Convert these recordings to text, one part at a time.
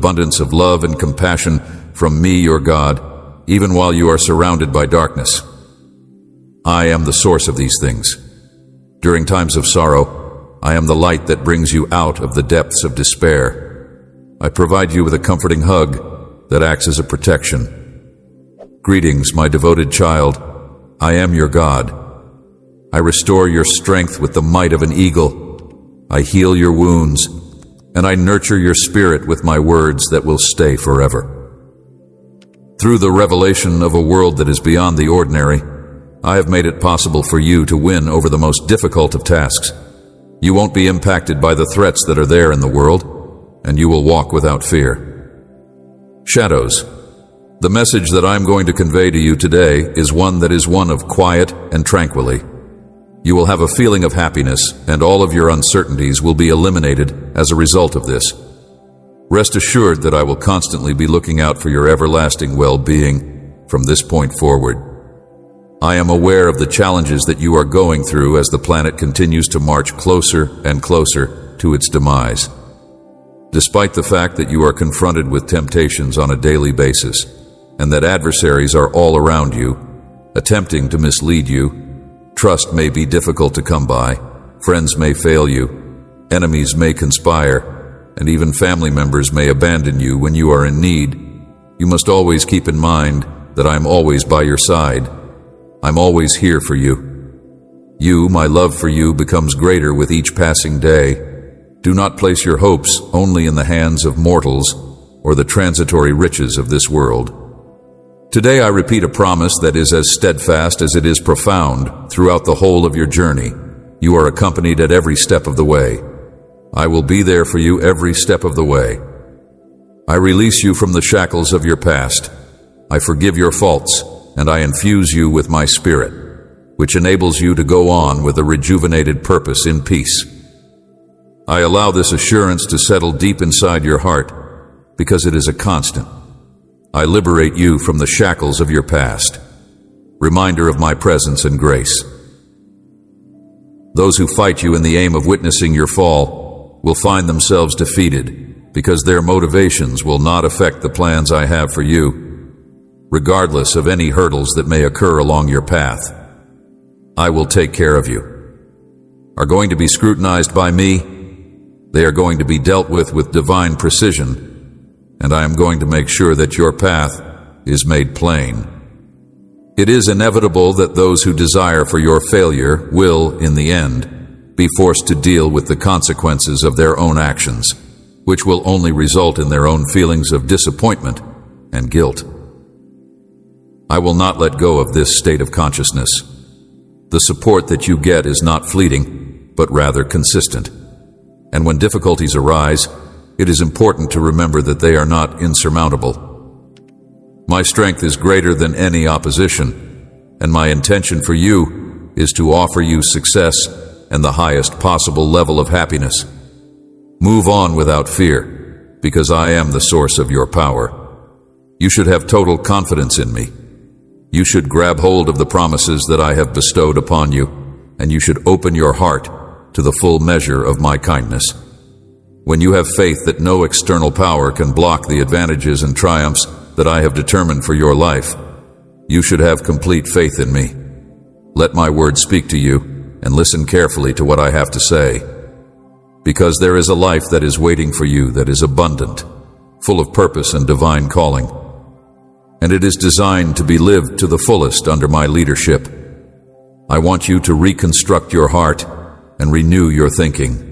abundance of love and compassion from me, your God, even while you are surrounded by darkness. I am the source of these things. During times of sorrow, I am the light that brings you out of the depths of despair. I provide you with a comforting hug that acts as a protection. Greetings, my devoted child. I am your God. I restore your strength with the might of an eagle. I heal your wounds, and I nurture your spirit with my words that will stay forever. Through the revelation of a world that is beyond the ordinary, I have made it possible for you to win over the most difficult of tasks. You won't be impacted by the threats that are there in the world, and you will walk without fear. Shadows. The message that I'm going to convey to you today is one that is one of quiet and tranquility. You will have a feeling of happiness, and all of your uncertainties will be eliminated as a result of this. Rest assured that I will constantly be looking out for your everlasting well-being from this point forward. I am aware of the challenges that you are going through as the planet continues to march closer and closer to its demise. Despite the fact that you are confronted with temptations on a daily basis, and that adversaries are all around you, attempting to mislead you, trust may be difficult to come by, friends may fail you, enemies may conspire, and even family members may abandon you when you are in need, you must always keep in mind that I am always by your side. I'm always here for you. My love for you becomes greater with each passing day. Do not place your hopes only in the hands of mortals or the transitory riches of this world. Today I repeat a promise that is as steadfast as it is profound throughout the whole of your journey. You are accompanied at every step of the way. I will be there for you every step of the way. I release you from the shackles of your past. I forgive your faults, and I infuse you with my spirit, which enables you to go on with a rejuvenated purpose in peace. I allow this assurance to settle deep inside your heart because it is a constant. I liberate you from the shackles of your past, reminder of my presence and grace. Those who fight you in the aim of witnessing your fall will find themselves defeated because their motivations will not affect the plans I have for you, regardless of any hurdles that may occur along your path. I will take care of you. Are going to be scrutinized by me. They are going to be dealt with divine precision, and I am going to make sure that your path is made plain. It is inevitable that those who desire for your failure will, in the end, be forced to deal with the consequences of their own actions, which will only result in their own feelings of disappointment and guilt. I will not let go of this state of consciousness. The support that you get is not fleeting, but rather consistent. And when difficulties arise, it is important to remember that they are not insurmountable. My strength is greater than any opposition, and my intention for you is to offer you success and the highest possible level of happiness. Move on without fear, because I am the source of your power. You should have total confidence in me. You should grab hold of the promises that I have bestowed upon you, and you should open your heart to the full measure of my kindness. When you have faith that no external power can block the advantages and triumphs that I have determined for your life, you should have complete faith in me. Let my words speak to you, and listen carefully to what I have to say, because there is a life that is waiting for you that is abundant, full of purpose and divine calling, and it is designed to be lived to the fullest under my leadership. I want you to reconstruct your heart and renew your thinking.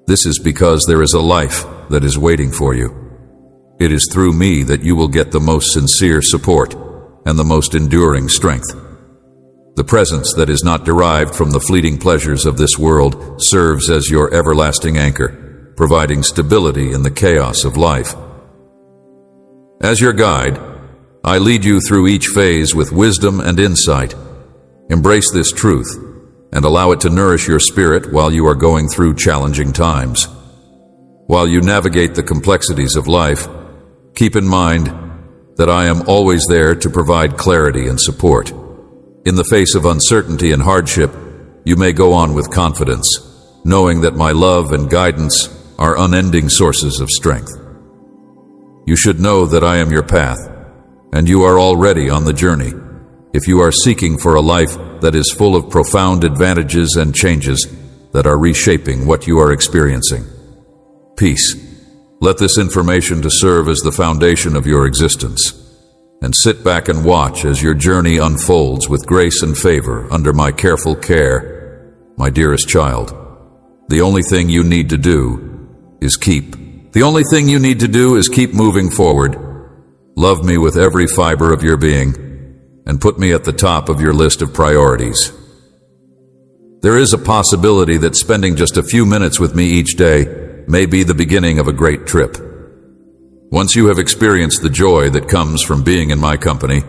This is because there is a life that is waiting for you. It is through me that you will get the most sincere support and the most enduring strength. The presence that is not derived from the fleeting pleasures of this world serves as your everlasting anchor, providing stability in the chaos of life. As your guide, I lead you through each phase with wisdom and insight. Embrace this truth and allow it to nourish your spirit while you are going through challenging times. While you navigate the complexities of life, keep in mind that I am always there to provide clarity and support. In the face of uncertainty and hardship, you may go on with confidence, knowing that my love and guidance are unending sources of strength. You should know that I am your path, and you are already on the journey. If you are seeking for a life that is full of profound advantages and changes that are reshaping what you are experiencing. Peace. Let this information to serve as the foundation of your existence, and sit back and watch as your journey unfolds with grace and favor under my careful care, my dearest child. The only thing you need to do is keep moving forward. Love me with every fiber of your being, and put me at the top of your list of priorities. There is a possibility that spending just a few minutes with me each day may be the beginning of a great trip. Once you have experienced the joy that comes from being in my company,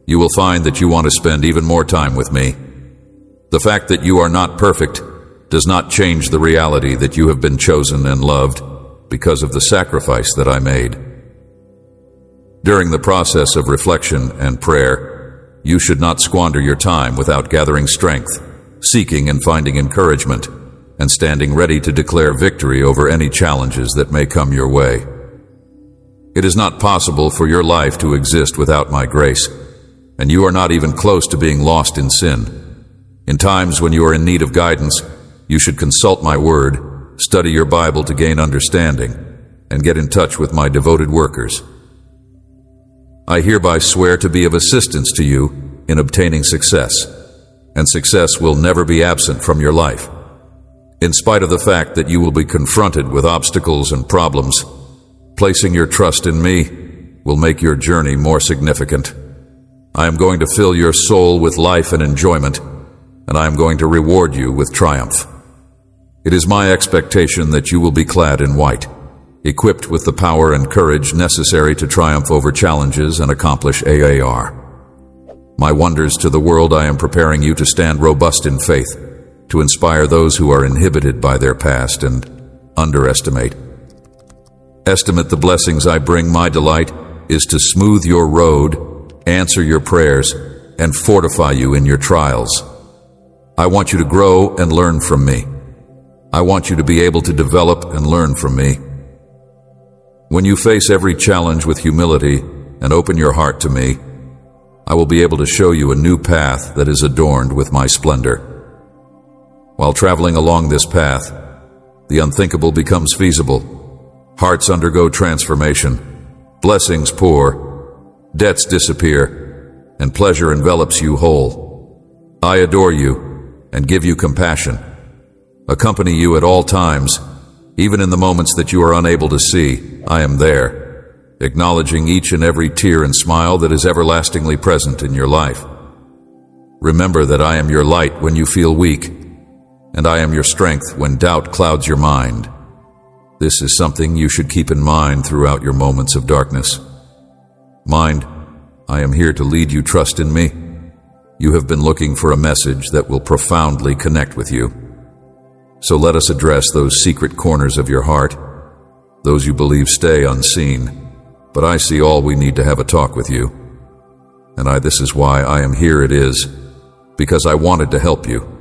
you will find that you want to spend even more time with me. The fact that you are not perfect does not change the reality that you have been chosen and loved because of the sacrifice that I made. During the process of reflection and prayer, you should not squander your time without gathering strength, seeking and finding encouragement, and standing ready to declare victory over any challenges that may come your way. It is not possible for your life to exist without my grace, and you are not even close to being lost in sin. In times when you are in need of guidance, you should consult my word, study your Bible to gain understanding, and get in touch with my devoted workers. I hereby swear to be of assistance to you in obtaining success, and success will never be absent from your life. In spite of the fact that you will be confronted with obstacles and problems, placing your trust in me will make your journey more significant. I am going to fill your soul with life and enjoyment, and I am going to reward you with triumph. It is my expectation that you will be clad in white, equipped with the power and courage necessary to triumph over challenges and accomplish AAR. My wonders to the world, I am preparing you to stand robust in faith, to inspire those who are inhibited by their past and underestimate. Estimate the blessings I bring. My delight is to smooth your road, answer your prayers, and fortify you in your trials. I want you to grow and learn from me. I want you to be able to develop and learn from me. When you face every challenge with humility and open your heart to me, I will be able to show you a new path that is adorned with my splendor. While traveling along this path, the unthinkable becomes feasible. Hearts undergo transformation, blessings pour, debts disappear, and pleasure envelops you whole. I adore you and give you compassion, accompany you at all times. Even in the moments that you are unable to see, I am there, acknowledging each and every tear and smile that is everlastingly present in your life. Remember that I am your light when you feel weak, and I am your strength when doubt clouds your mind. This is something you should keep in mind throughout your moments of darkness. Mind, I am here to lead you. Trust in me. You have been looking for a message that will profoundly connect with you. So let us address those secret corners of your heart, those you believe stay unseen. But I see all. We need to have a talk with you. And this is why I am here. It is because I wanted to help you.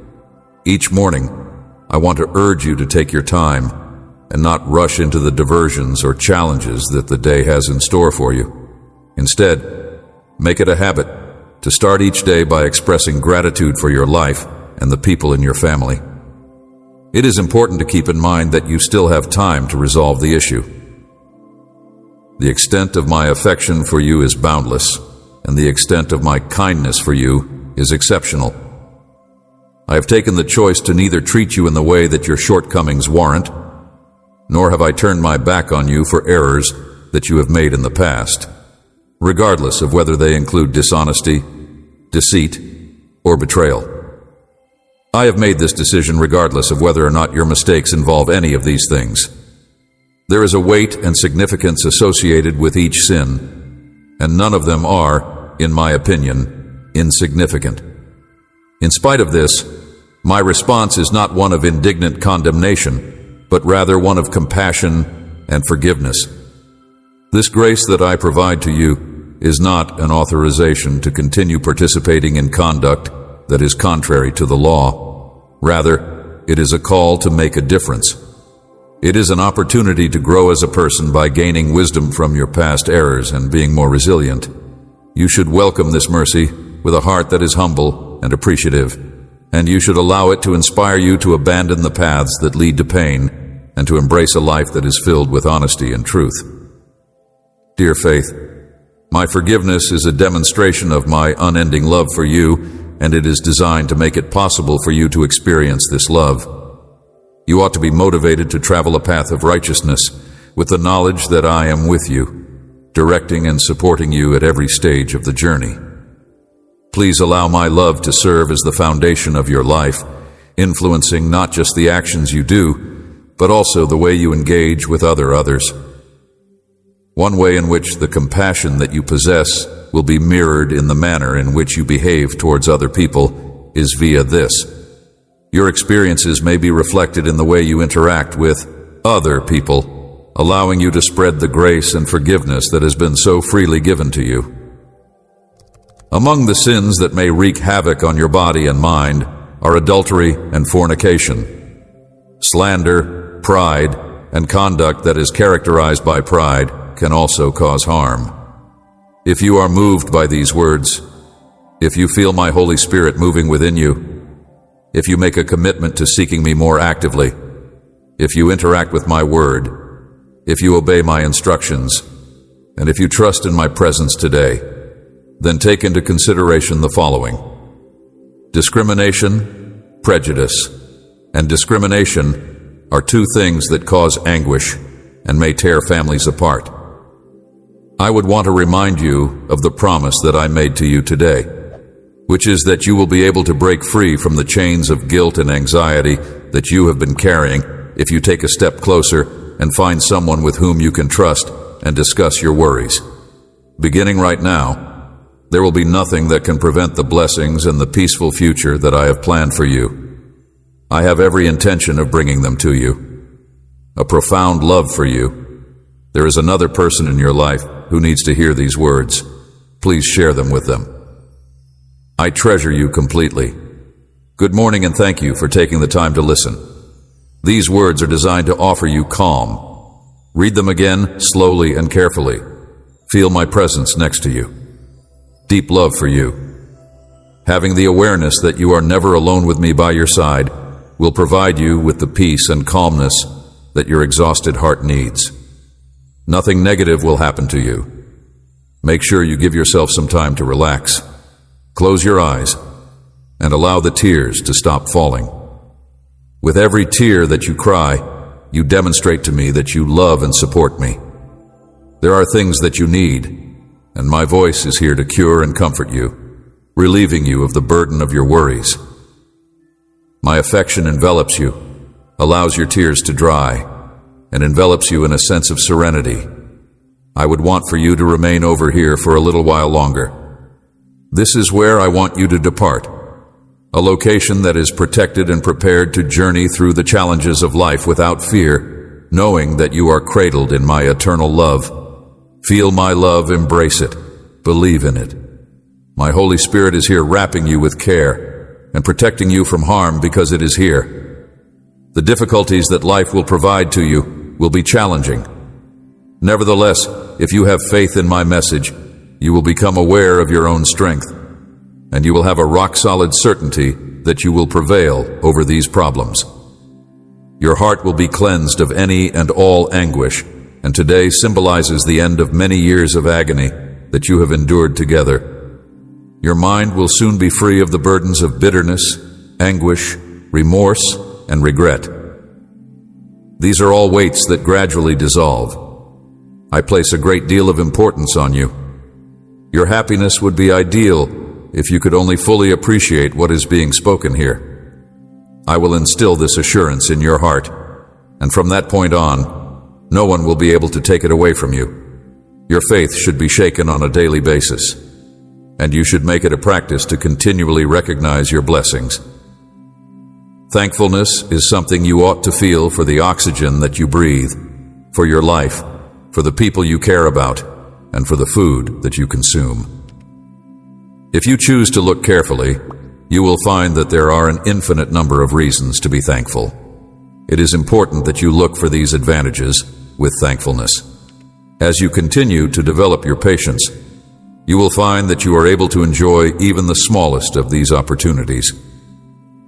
Each morning, I want to urge you to take your time and not rush into the diversions or challenges that the day has in store for you. Instead, make it a habit to start each day by expressing gratitude for your life and the people in your family. It is important to keep in mind that you still have time to resolve the issue. The extent of my affection for you is boundless, and the extent of my kindness for you is exceptional. I have taken the choice to neither treat you in the way that your shortcomings warrant, nor have I turned my back on you for errors that you have made in the past, regardless of whether they include dishonesty, deceit, or betrayal. I have made this decision regardless of whether or not your mistakes involve any of these things. There is a weight and significance associated with each sin, and none of them are, in my opinion, insignificant. In spite of this, my response is not one of indignant condemnation, but rather one of compassion and forgiveness. This grace that I provide to you is not an authorization to continue participating in conduct that is contrary to the law. Rather, it is a call to make a difference. It is an opportunity to grow as a person by gaining wisdom from your past errors and being more resilient. You should welcome this mercy with a heart that is humble and appreciative, and you should allow it to inspire you to abandon the paths that lead to pain and to embrace a life that is filled with honesty and truth. Dear Faith, my forgiveness is a demonstration of my unending love for you, and it is designed to make it possible for you to experience this love. You ought to be motivated to travel a path of righteousness with the knowledge that I am with you, directing and supporting you at every stage of the journey. Please allow my love to serve as the foundation of your life, influencing not just the actions you do, but also the way you engage with others. One way in which the compassion that you possess will be mirrored in the manner in which you behave towards other people is via this. Your experiences may be reflected in the way you interact with other people, allowing you to spread the grace and forgiveness that has been so freely given to you. Among the sins that may wreak havoc on your body and mind are adultery and fornication. Slander, pride, and conduct that is characterized by pride can also cause harm. If you are moved by these words, if you feel my Holy Spirit moving within you, if you make a commitment to seeking me more actively, if you interact with my word, if you obey my instructions, and if you trust in my presence today, then take into consideration the following. Discrimination, prejudice, and discrimination are two things that cause anguish and may tear families apart. I would want to remind you of the promise that I made to you today, which is that you will be able to break free from the chains of guilt and anxiety that you have been carrying if you take a step closer and find someone with whom you can trust and discuss your worries. Beginning right now, there will be nothing that can prevent the blessings and the peaceful future that I have planned for you. I have every intention of bringing them to you. A profound love for you. There is another person in your life who needs to hear these words. Please share them with them. I treasure you completely. Good morning and thank you for taking the time to listen. These words are designed to offer you calm. Read them again slowly and carefully. Feel my presence next to you. Deep love for you. Having the awareness that you are never alone with me by your side will provide you with the peace and calmness that your exhausted heart needs. Nothing negative will happen to you. Make sure you give yourself some time to relax. Close your eyes and allow the tears to stop falling. With every tear that you cry, you demonstrate to me that you love and support me. There are things that you need, and my voice is here to cure and comfort you, relieving you of the burden of your worries. My affection envelops you, allows your tears to dry, and envelops you in a sense of serenity. I would want for you to remain over here for a little while longer. This is where I want you to depart, a location that is protected and prepared to journey through the challenges of life without fear, knowing that you are cradled in my eternal love. Feel my love, embrace it, believe in it. My Holy Spirit is here wrapping you with care and protecting you from harm because it is here. The difficulties that life will provide to you will be challenging. Nevertheless, if you have faith in my message, you will become aware of your own strength, and you will have a rock-solid certainty that you will prevail over these problems. Your heart will be cleansed of any and all anguish, and today symbolizes the end of many years of agony that you have endured together. Your mind will soon be free of the burdens of bitterness, anguish, remorse, and regret. These are all weights that gradually dissolve. I place a great deal of importance on you. Your happiness would be ideal if you could only fully appreciate what is being spoken here. I will instill this assurance in your heart, and from that point on, no one will be able to take it away from you. Your faith should be shaken on a daily basis, and you should make it a practice to continually recognize your blessings. Thankfulness is something you ought to feel for the oxygen that you breathe, for your life, for the people you care about, and for the food that you consume. If you choose to look carefully, you will find that there are an infinite number of reasons to be thankful. It is important that you look for these advantages with thankfulness. As you continue to develop your patience, you will find that you are able to enjoy even the smallest of these opportunities.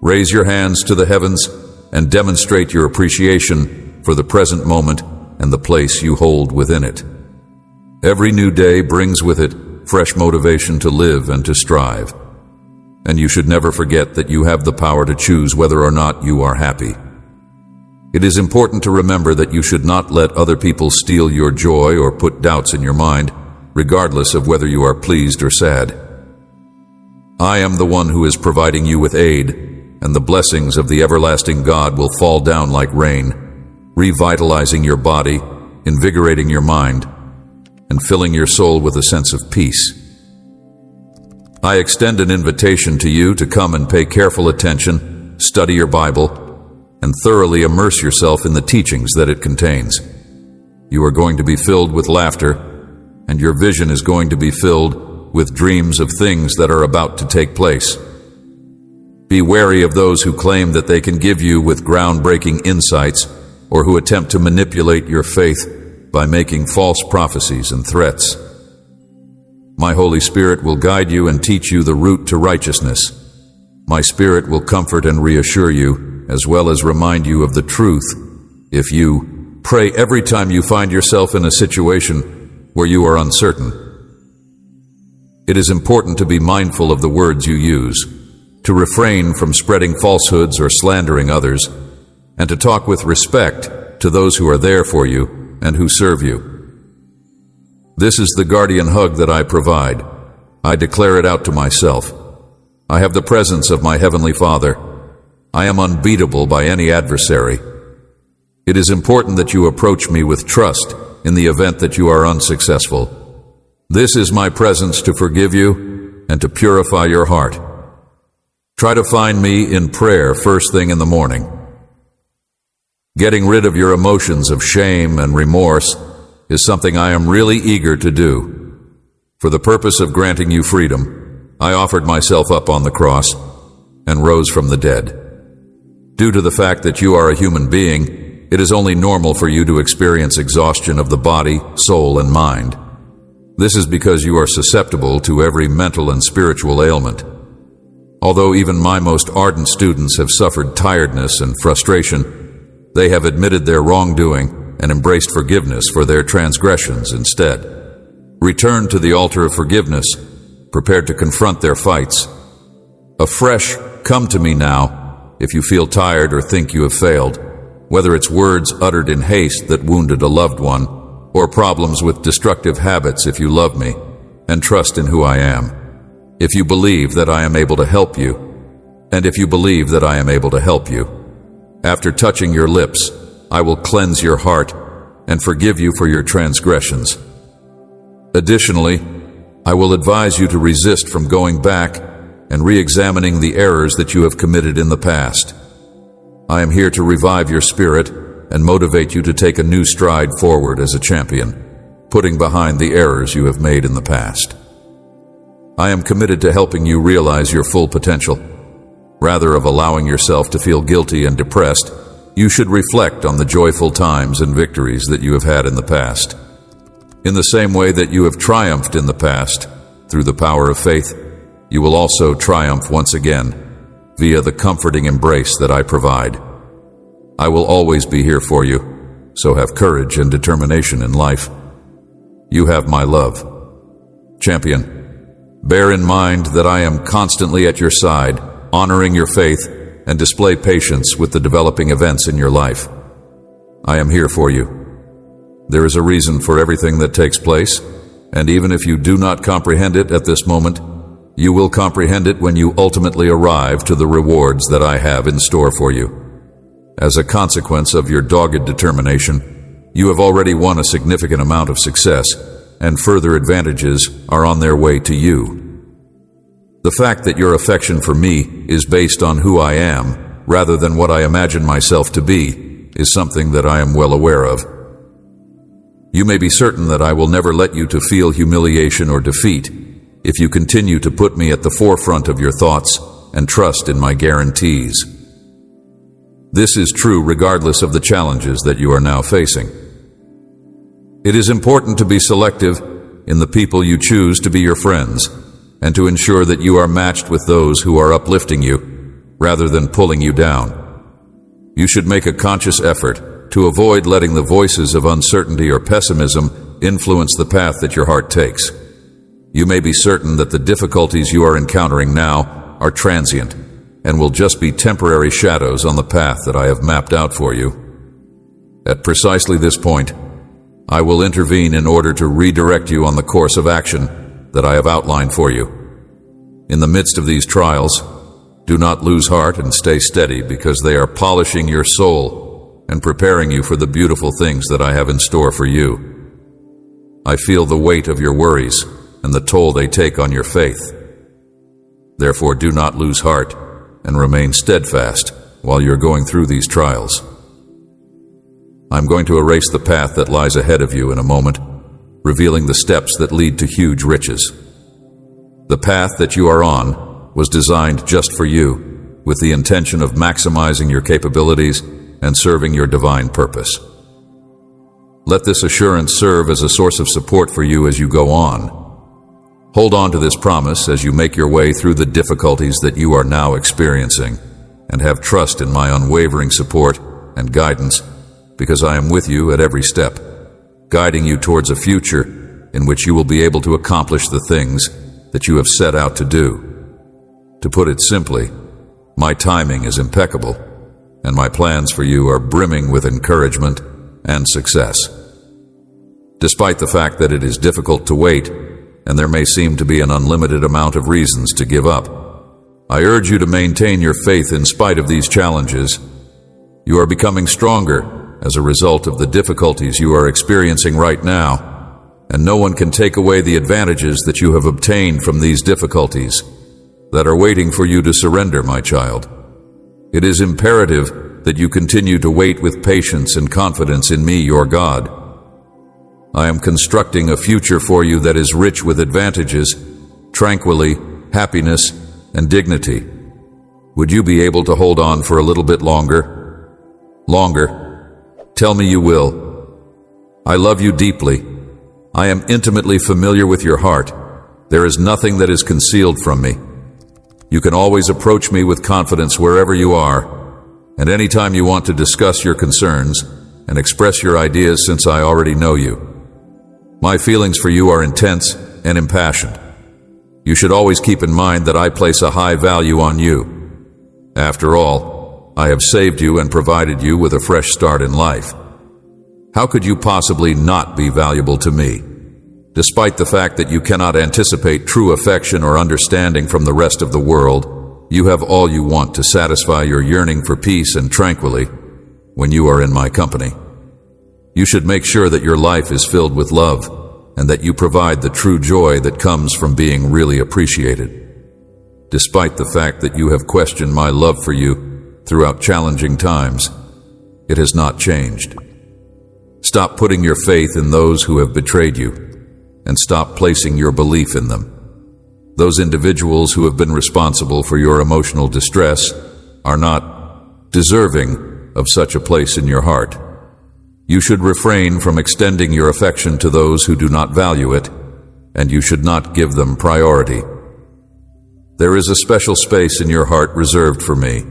Raise your hands to the heavens and demonstrate your appreciation for the present moment and the place you hold within it. Every new day brings with it fresh motivation to live and to strive. And you should never forget that you have the power to choose whether or not you are happy. It is important to remember that you should not let other people steal your joy or put doubts in your mind, regardless of whether you are pleased or sad. I am the one who is providing you with aid, and the blessings of the everlasting God will fall down like rain, revitalizing your body, invigorating your mind, and filling your soul with a sense of peace. I extend an invitation to you to come and pay careful attention, study your Bible, and thoroughly immerse yourself in the teachings that it contains. You are going to be filled with laughter, and your vision is going to be filled with dreams of things that are about to take place. Be wary of those who claim that they can give you with groundbreaking insights, or who attempt to manipulate your faith by making false prophecies and threats. My Holy Spirit will guide you and teach you the route to righteousness. My Spirit will comfort and reassure you, as well as remind you of the truth, if you pray every time you find yourself in a situation where you are uncertain. It is important to be mindful of the words you use, to refrain from spreading falsehoods or slandering others, and to talk with respect to those who are there for you and who serve you. This is the guardian hug that I provide. I declare it out to myself. I have the presence of my Heavenly Father. I am unbeatable by any adversary. It is important that you approach me with trust in the event that you are unsuccessful. This is my presence to forgive you and to purify your heart. Try to find me in prayer first thing in the morning. Getting rid of your emotions of shame and remorse is something I am really eager to do. For the purpose of granting you freedom, I offered myself up on the cross and rose from the dead. Due to the fact that you are a human being, it is only normal for you to experience exhaustion of the body, soul, and mind. This is because you are susceptible to every mental and spiritual ailment. Although even my most ardent students have suffered tiredness and frustration, they have admitted their wrongdoing and embraced forgiveness for their transgressions instead. Return to the altar of forgiveness, prepared to confront their fights. Afresh, come to me now if you feel tired or think you have failed, whether it's words uttered in haste that wounded a loved one, or problems with destructive habits if you love me, and trust in who I am. If you believe that I am able to help you, and if you believe that I am able to help you, after touching your lips, I will cleanse your heart and forgive you for your transgressions. Additionally, I will advise you to resist from going back and re-examining the errors that you have committed in the past. I am here to revive your spirit and motivate you to take a new stride forward as a champion, putting behind the errors you have made in the past. I am committed to helping you realize your full potential. Rather of allowing yourself to feel guilty and depressed, you should reflect on the joyful times and victories that you have had in the past. In the same way that you have triumphed in the past, through the power of faith, you will also triumph once again via the comforting embrace that I provide. I will always be here for you, so have courage and determination in life. You have my love. Champion, bear in mind that I am constantly at your side, honoring your faith, and display patience with the developing events in your life. I am here for you. There is a reason for everything that takes place, and even if you do not comprehend it at this moment, you will comprehend it when you ultimately arrive to the rewards that I have in store for you. As a consequence of your dogged determination, you have already won a significant amount of success, and further advantages are on their way to you. The fact that your affection for me is based on who I am, rather than what I imagine myself to be, is something that I am well aware of. You may be certain that I will never let you to feel humiliation or defeat if you continue to put me at the forefront of your thoughts and trust in my guarantees. This is true regardless of the challenges that you are now facing. It is important to be selective in the people you choose to be your friends, and to ensure that you are matched with those who are uplifting you, rather than pulling you down. You should make a conscious effort to avoid letting the voices of uncertainty or pessimism influence the path that your heart takes. You may be certain that the difficulties you are encountering now are transient and will just be temporary shadows on the path that I have mapped out for you. At precisely this point, I will intervene in order to redirect you on the course of action that I have outlined for you. In the midst of these trials, do not lose heart and stay steady, because they are polishing your soul and preparing you for the beautiful things that I have in store for you. I feel the weight of your worries and the toll they take on your faith. Therefore, do not lose heart and remain steadfast while you're going through these trials. I'm going to erase the path that lies ahead of you in a moment, revealing the steps that lead to huge riches. The path that you are on was designed just for you, with the intention of maximizing your capabilities and serving your divine purpose. Let this assurance serve as a source of support for you as you go on. Hold on to this promise as you make your way through the difficulties that you are now experiencing, and have trust in my unwavering support and guidance, because I am with you at every step, guiding you towards a future in which you will be able to accomplish the things that you have set out to do. To put it simply, my timing is impeccable, and my plans for you are brimming with encouragement and success. Despite the fact that it is difficult to wait, and there may seem to be an unlimited amount of reasons to give up, I urge you to maintain your faith in spite of these challenges. You are becoming stronger as a result of the difficulties you are experiencing right now, and no one can take away the advantages that you have obtained from these difficulties that are waiting for you to surrender, my child. It is imperative that you continue to wait with patience and confidence in me, your God. I am constructing a future for you that is rich with advantages, tranquility, happiness, and dignity. Would you be able to hold on for a little bit longer? Longer? Tell me you will. I love you deeply. I am intimately familiar with your heart. There is nothing that is concealed from me. You can always approach me with confidence wherever you are, and anytime you want to discuss your concerns and express your ideas, since I already know you. My feelings for you are intense and impassioned. You should always keep in mind that I place a high value on you. After all, I have saved you and provided you with a fresh start in life. How could you possibly not be valuable to me? Despite the fact that you cannot anticipate true affection or understanding from the rest of the world, you have all you want to satisfy your yearning for peace and tranquility when you are in my company. You should make sure that your life is filled with love, and that you provide the true joy that comes from being really appreciated. Despite the fact that you have questioned my love for you throughout challenging times, it has not changed. Stop putting your faith in those who have betrayed you, and stop placing your belief in them. Those individuals who have been responsible for your emotional distress are not deserving of such a place in your heart. You should refrain from extending your affection to those who do not value it, and you should not give them priority. There is a special space in your heart reserved for me.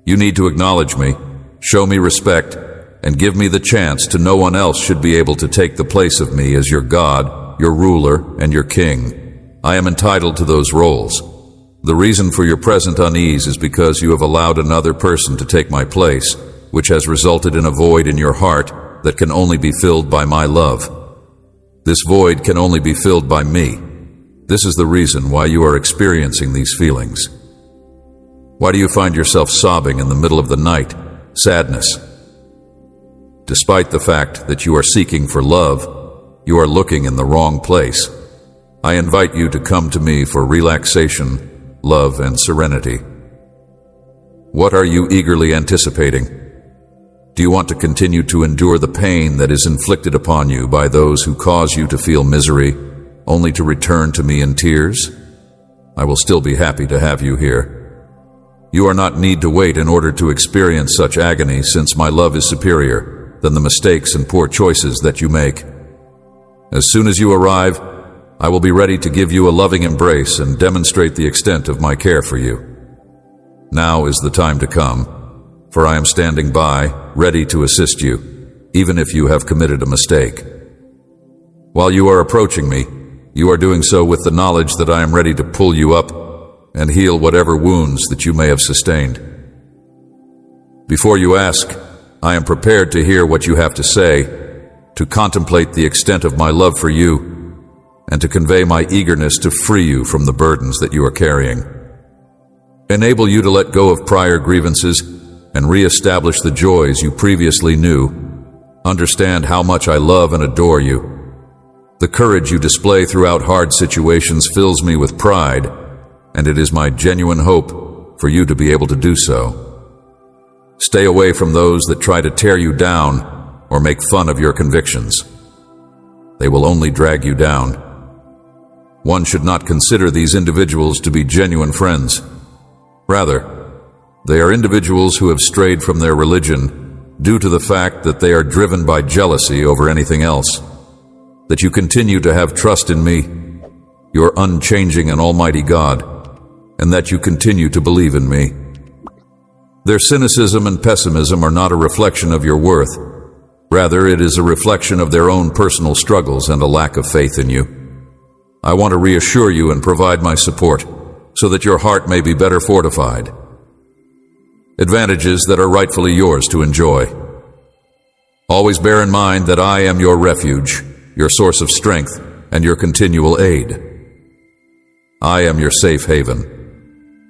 You need to acknowledge me, show me respect, and give me the chance to no one else should be able to take the place of me as your God, your ruler, and your king. I am entitled to those roles. The reason for your present unease is because you have allowed another person to take my place, which has resulted in a void in your heart that can only be filled by my love. This void can only be filled by me. This is the reason why you are experiencing these feelings. Why do you find yourself sobbing in the middle of the night? Sadness. Despite the fact that you are seeking for love, you are looking in the wrong place. I invite you to come to me for relaxation, love, and serenity. What are you eagerly anticipating? Do you want to continue to endure the pain that is inflicted upon you by those who cause you to feel misery, only to return to me in tears? I will still be happy to have you here. You are not need to wait in order to experience such agony, since my love is superior than the mistakes and poor choices that you make. As soon as you arrive, I will be ready to give you a loving embrace and demonstrate the extent of my care for you. Now is the time to come, for I am standing by, ready to assist you, even if you have committed a mistake. While you are approaching me, you are doing so with the knowledge that I am ready to pull you up and heal whatever wounds that you may have sustained. Before you ask, I am prepared to hear what you have to say, to contemplate the extent of my love for you, and to convey my eagerness to free you from the burdens that you are carrying. Enable you to let go of prior grievances and re-establish the joys you previously knew. Understand how much I love and adore you. The courage you display throughout hard situations fills me with pride, and it is my genuine hope for you to be able to do so. Stay away from those that try to tear you down or make fun of your convictions. They will only drag you down. One should not consider these individuals to be genuine friends. Rather, they are individuals who have strayed from their religion due to the fact that they are driven by jealousy over anything else. That you continue to have trust in me, your unchanging and almighty God, and that you continue to believe in me. Their cynicism and pessimism are not a reflection of your worth. Rather, it is a reflection of their own personal struggles and a lack of faith in you. I want to reassure you and provide my support so that your heart may be better fortified. Advantages that are rightfully yours to enjoy. Always bear in mind that I am your refuge, your source of strength, and your continual aid. I am your safe haven.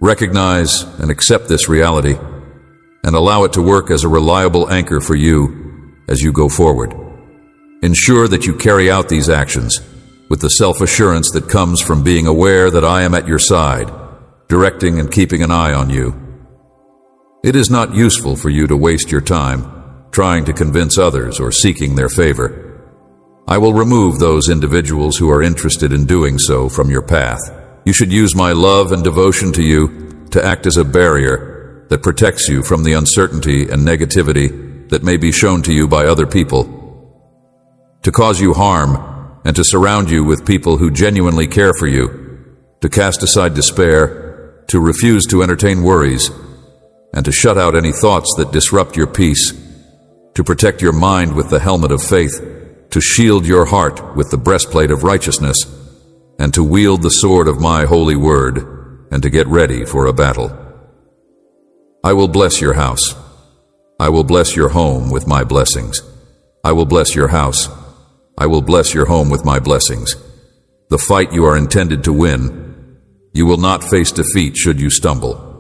Recognize and accept this reality, and allow it to work as a reliable anchor for you as you go forward. Ensure that you carry out these actions with the self-assurance that comes from being aware that I am at your side, directing and keeping an eye on you. It is not useful for you to waste your time trying to convince others or seeking their favor. I will remove those individuals who are interested in doing so from your path. You should use my love and devotion to you to act as a barrier that protects you from the uncertainty and negativity that may be shown to you by other people. To cause you harm and to surround you with people who genuinely care for you, to cast aside despair, to refuse to entertain worries, and to shut out any thoughts that disrupt your peace, to protect your mind with the helmet of faith, to shield your heart with the breastplate of righteousness, and to wield the sword of my holy word, and to get ready for a battle. I will bless your house. I will bless your home with my blessings. I will bless your house. I will bless your home with my blessings. The fight you are intended to win, you will not face defeat should you stumble.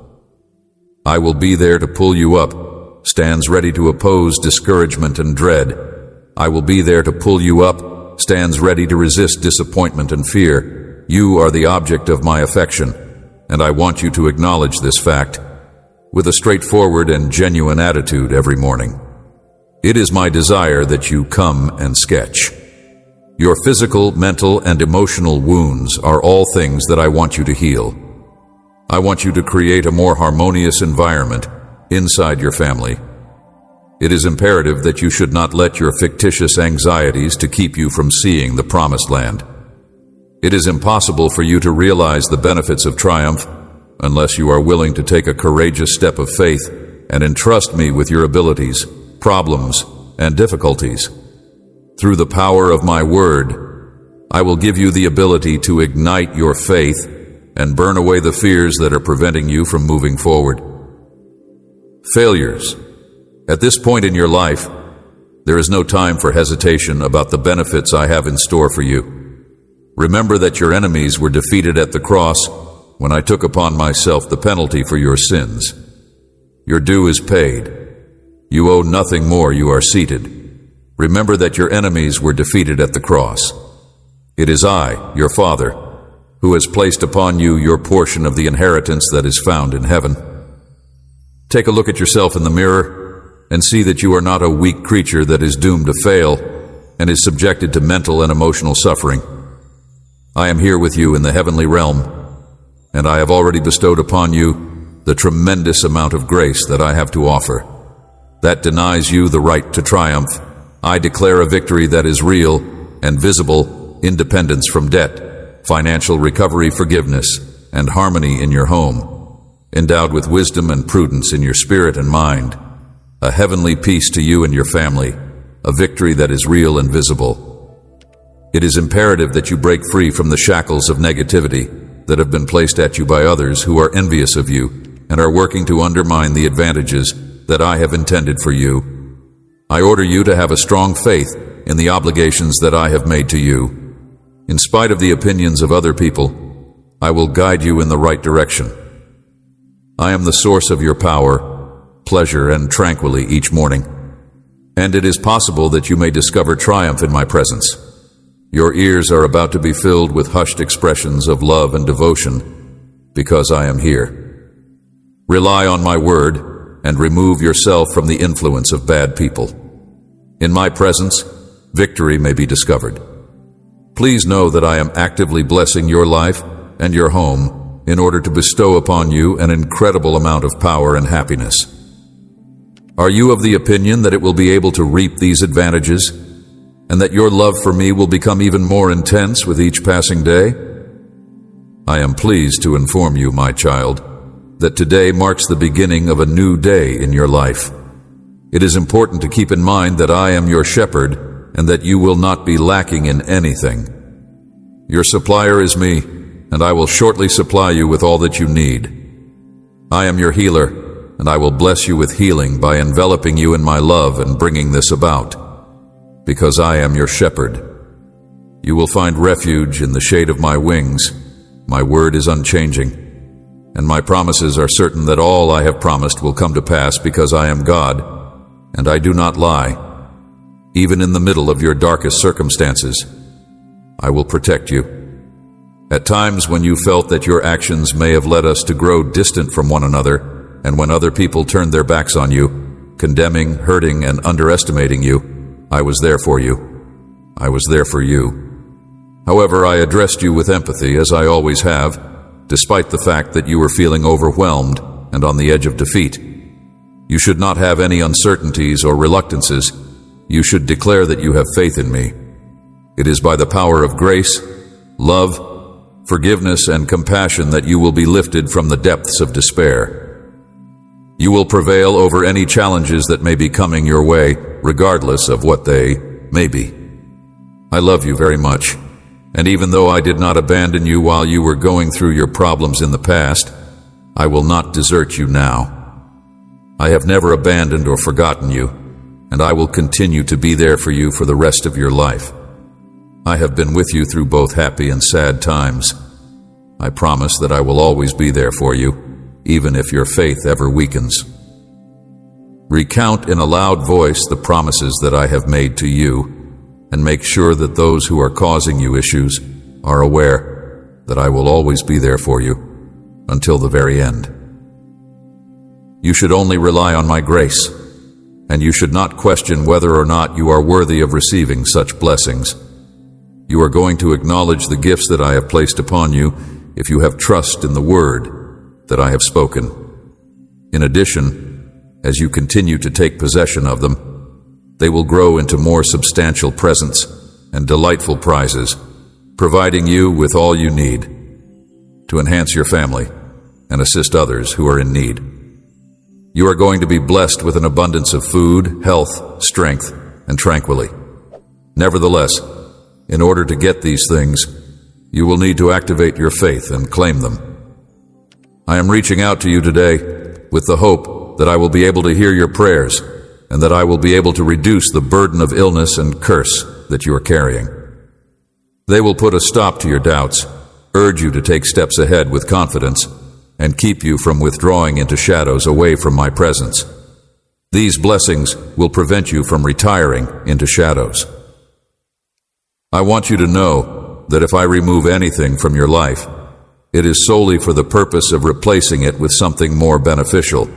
I will be there to pull you up, stands ready to oppose discouragement and dread. I will be there to pull you up, stands ready to resist disappointment and fear. You are the object of my affection, and I want you to acknowledge this fact with a straightforward and genuine attitude every morning. It is my desire that you come and sketch. Your physical, mental, and emotional wounds are all things that I want you to heal. I want you to create a more harmonious environment inside your family. It is imperative that you should not let your fictitious anxieties to keep you from seeing the promised land. It is impossible for you to realize the benefits of triumph unless you are willing to take a courageous step of faith and entrust me with your abilities, problems, and difficulties. Through the power of my word, I will give you the ability to ignite your faith and burn away the fears that are preventing you from moving forward. Failures. At this point in your life, there is no time for hesitation about the benefits I have in store for you. Remember that your enemies were defeated at the cross when I took upon myself the penalty for your sins. Your due is paid. You owe nothing more. You are seated. Remember that your enemies were defeated at the cross. It is I, your Father, who has placed upon you your portion of the inheritance that is found in heaven. Take a look at yourself in the mirror and see that you are not a weak creature that is doomed to fail and is subjected to mental and emotional suffering. I am here with you in the heavenly realm, and I have already bestowed upon you the tremendous amount of grace that I have to offer. That denies you the right to triumph. I declare a victory that is real and visible, independence from debt, financial recovery, forgiveness, and harmony in your home, endowed with wisdom and prudence in your spirit and mind, a heavenly peace to you and your family, a victory that is real and visible. It is imperative that you break free from the shackles of negativity that have been placed at you by others who are envious of you and are working to undermine the advantages that I have intended for you. I order you to have a strong faith in the obligations that I have made to you. In spite of the opinions of other people, I will guide you in the right direction. I am the source of your power, pleasure, and tranquility each morning, and it is possible that you may discover triumph in my presence. Your ears are about to be filled with hushed expressions of love and devotion because I am here. Rely on my word and remove yourself from the influence of bad people. In my presence, victory may be discovered. Please know that I am actively blessing your life and your home in order to bestow upon you an incredible amount of power and happiness. Are you of the opinion that it will be able to reap these advantages, and that your love for me will become even more intense with each passing day? I am pleased to inform you, my child, that today marks the beginning of a new day in your life. It is important to keep in mind that I am your shepherd and that you will not be lacking in anything. Your supplier is me, and I will shortly supply you with all that you need. I am your healer, and I will bless you with healing by enveloping you in my love and bringing this about. Because I am your shepherd, you will find refuge in the shade of my wings. My word is unchanging, and my promises are certain that all I have promised will come to pass because I am God, and I do not lie. Even in the middle of your darkest circumstances, I will protect you. At times when you felt that your actions may have led us to grow distant from one another, and when other people turned their backs on you, condemning, hurting, and underestimating you, I was there for you. I was there for you. However, I addressed you with empathy, as I always have, despite the fact that you were feeling overwhelmed and on the edge of defeat. You should not have any uncertainties or reluctances. You should declare that you have faith in me. It is by the power of grace, love, forgiveness, and compassion that you will be lifted from the depths of despair. You will prevail over any challenges that may be coming your way, regardless of what they may be. I love you very much, and even though I did not abandon you while you were going through your problems in the past, I will not desert you now. I have never abandoned or forgotten you, and I will continue to be there for you for the rest of your life. I have been with you through both happy and sad times. I promise that I will always be there for you, even if your faith ever weakens. Recount in a loud voice the promises that I have made to you, and make sure that those who are causing you issues are aware that I will always be there for you until the very end. You should only rely on my grace, and you should not question whether or not you are worthy of receiving such blessings. You are going to acknowledge the gifts that I have placed upon you if you have trust in the word that I have spoken. In addition, as you continue to take possession of them, they will grow into more substantial presents and delightful prizes, providing you with all you need to enhance your family and assist others who are in need. You are going to be blessed with an abundance of food, health, strength, and tranquility. Nevertheless, in order to get these things, you will need to activate your faith and claim them. I am reaching out to you today with the hope that I will be able to hear your prayers and that I will be able to reduce the burden of illness and curse that you are carrying. They will put a stop to your doubts, urge you to take steps ahead with confidence, and keep you from withdrawing into shadows away from my presence. These blessings will prevent you from retiring into shadows. I want you to know that if I remove anything from your life, it is solely for the purpose of replacing it with something more beneficial.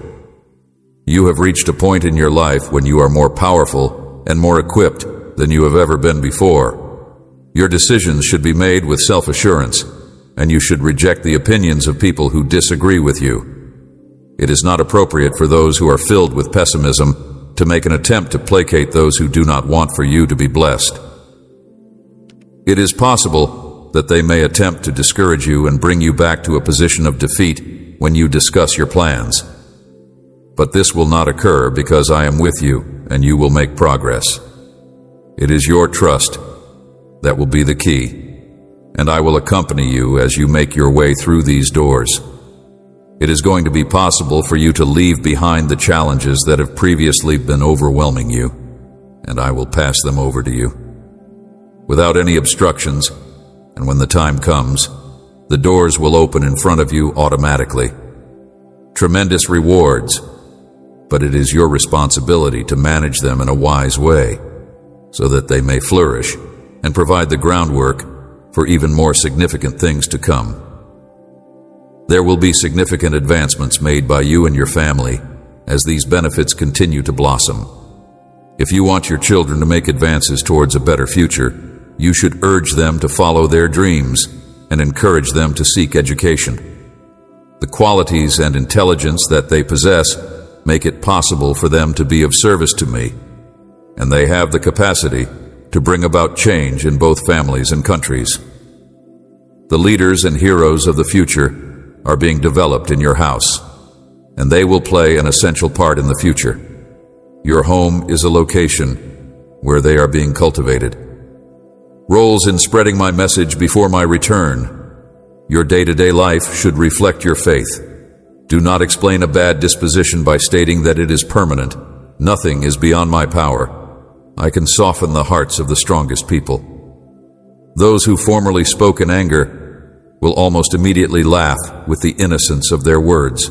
You have reached a point in your life when you are more powerful and more equipped than you have ever been before. Your decisions should be made with self-assurance, and you should reject the opinions of people who disagree with you. It is not appropriate for those who are filled with pessimism to make an attempt to placate those who do not want for you to be blessed. It is possible that they may attempt to discourage you and bring you back to a position of defeat when you discuss your plans. But this will not occur because I am with you and you will make progress. It is your trust that will be the key, and I will accompany you as you make your way through these doors. It is going to be possible for you to leave behind the challenges that have previously been overwhelming you, and I will pass them over to you without any obstructions, and when the time comes, the doors will open in front of you automatically. Tremendous rewards, but it is your responsibility to manage them in a wise way so that they may flourish and provide the groundwork for even more significant things to come. There will be significant advancements made by you and your family as these benefits continue to blossom. If you want your children to make advances towards a better future, you should urge them to follow their dreams and encourage them to seek education. The qualities and intelligence that they possess make it possible for them to be of service to me, and they have the capacity to bring about change in both families and countries. The leaders and heroes of the future are being developed in your house, and they will play an essential part in the future. Your home is a location where they are being cultivated. Roles in spreading my message before my return. Your day-to-day life should reflect your faith. Do not explain a bad disposition by stating that it is permanent. Nothing is beyond my power. I can soften the hearts of the strongest people. Those who formerly spoke in anger will almost immediately laugh with the innocence of their words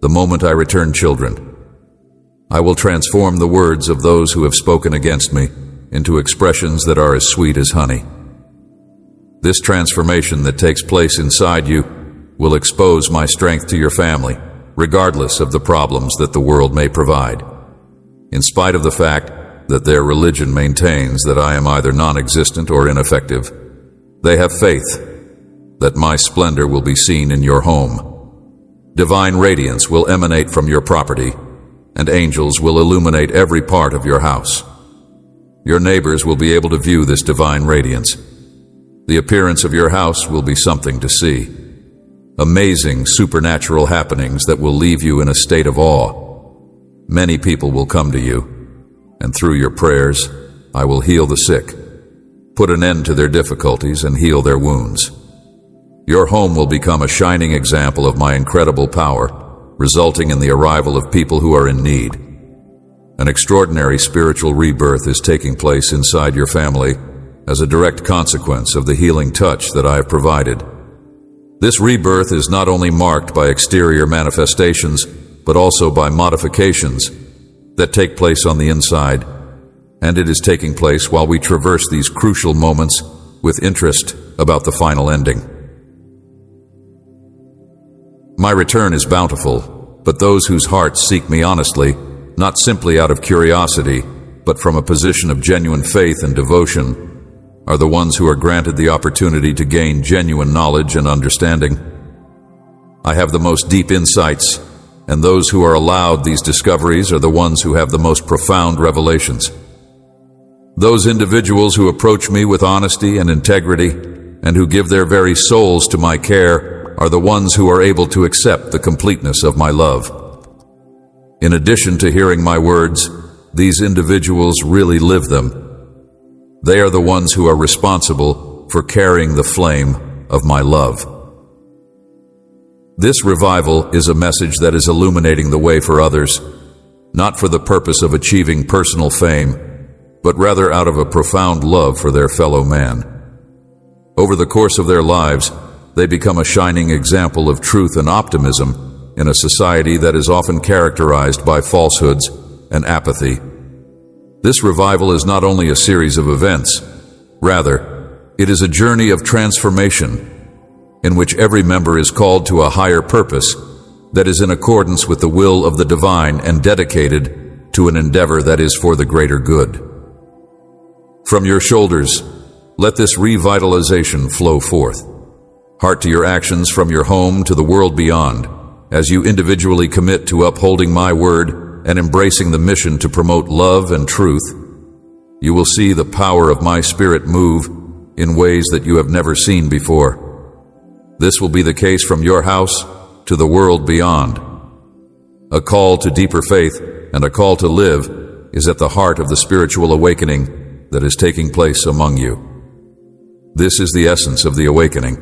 the moment I return children. I will transform the words of those who have spoken against me into expressions that are as sweet as honey. This transformation that takes place inside you will expose my strength to your family, regardless of the problems that the world may provide. In spite of the fact that their religion maintains that I am either non-existent or ineffective, they have faith that my splendor will be seen in your home. Divine radiance will emanate from your property, and angels will illuminate every part of your house. Your neighbors will be able to view this divine radiance. The appearance of your house will be something to see. Amazing supernatural happenings that will leave you in a state of awe. Many people will come to you, and through your prayers, I will heal the sick, put an end to their difficulties, and heal their wounds. Your home will become a shining example of my incredible power, resulting in the arrival of people who are in need. An extraordinary spiritual rebirth is taking place inside your family as a direct consequence of the healing touch that I have provided. This rebirth is not only marked by exterior manifestations, but also by modifications that take place on the inside, and it is taking place while we traverse these crucial moments with interest about the final ending. My return is bountiful, but those whose hearts seek me honestly, not simply out of curiosity, but from a position of genuine faith and devotion, are the ones who are granted the opportunity to gain genuine knowledge and understanding. I have the most deep insights, and those who are allowed these discoveries are the ones who have the most profound revelations. Those individuals who approach me with honesty and integrity, and who give their very souls to my care, are the ones who are able to accept the completeness of my love. In addition to hearing my words, these individuals really live them. They are the ones who are responsible for carrying the flame of my love. This revival is a message that is illuminating the way for others, not for the purpose of achieving personal fame, but rather out of a profound love for their fellow man. Over the course of their lives, they become a shining example of truth and optimism in a society that is often characterized by falsehoods and apathy. This revival is not only a series of events, rather, it is a journey of transformation in which every member is called to a higher purpose that is in accordance with the will of the divine and dedicated to an endeavor that is for the greater good. From your shoulders, let this revitalization flow forth. Heart to your actions from your home to the world beyond. as you individually commit to upholding my word and embracing the mission to promote love and truth, you will see the power of my Spirit move in ways that you have never seen before. This will be the case from your house to the world beyond. A call to deeper faith and a call to live is at the heart of the spiritual awakening that is taking place among you. This is the essence of the awakening.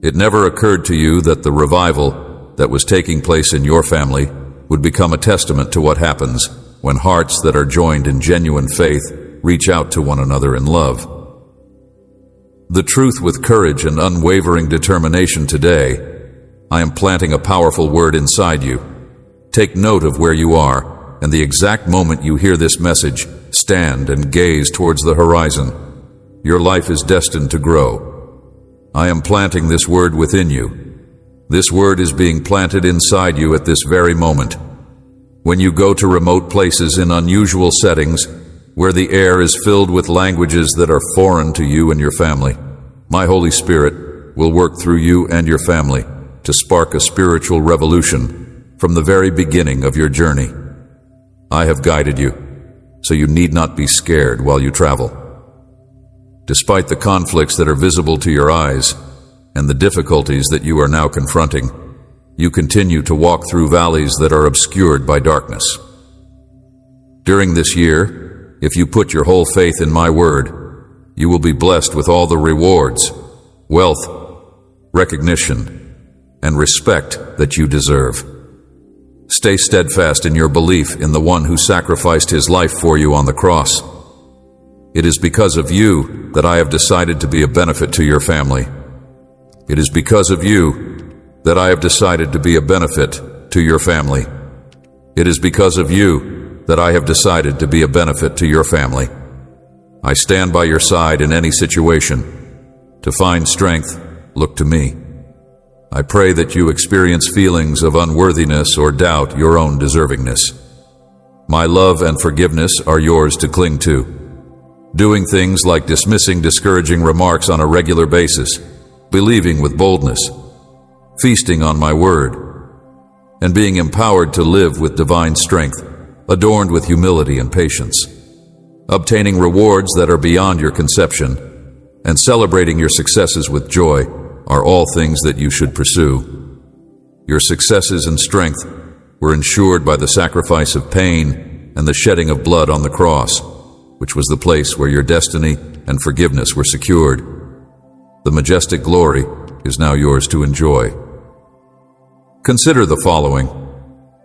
It never occurred to you that the revival that was taking place in your family would become a testament to what happens when hearts that are joined in genuine faith reach out to one another in love. The truth with courage and unwavering determination today, I am planting a powerful word inside you. Take note of where you are, and the exact moment you hear this message, stand and gaze towards the horizon. Your life is destined to grow. I am planting this word within you. This word is being planted inside you at this very moment. When you go to remote places in unusual settings, where the air is filled with languages that are foreign to you and your family, my Holy Spirit will work through you and your family to spark a spiritual revolution from the very beginning of your journey. I have guided you, so you need not be scared while you travel. Despite the conflicts that are visible to your eyes and the difficulties that you are now confronting, you continue to walk through valleys that are obscured by darkness. During this year, if you put your whole faith in my word, you will be blessed with all the rewards, wealth, recognition, and respect that you deserve. Stay steadfast in your belief in the one who sacrificed his life for you on the cross. It is because of you that I have decided to be a benefit to your family. It is because of you that I have decided to be a benefit to your family. It is because of you that I have decided to be a benefit to your family. I stand by your side in any situation. To find strength, look to me. I pray that you experience feelings of unworthiness or doubt your own deservingness. My love and forgiveness are yours to cling to. Doing things like dismissing discouraging remarks on a regular basis, believing with boldness, feasting on my word, and being empowered to live with divine strength, adorned with humility and patience, obtaining rewards that are beyond your conception, and celebrating your successes with joy are all things that you should pursue. Your successes and strength were ensured by the sacrifice of pain and the shedding of blood on the cross, which was the place where your destiny and forgiveness were secured. The majestic glory is now yours to enjoy. Consider the following.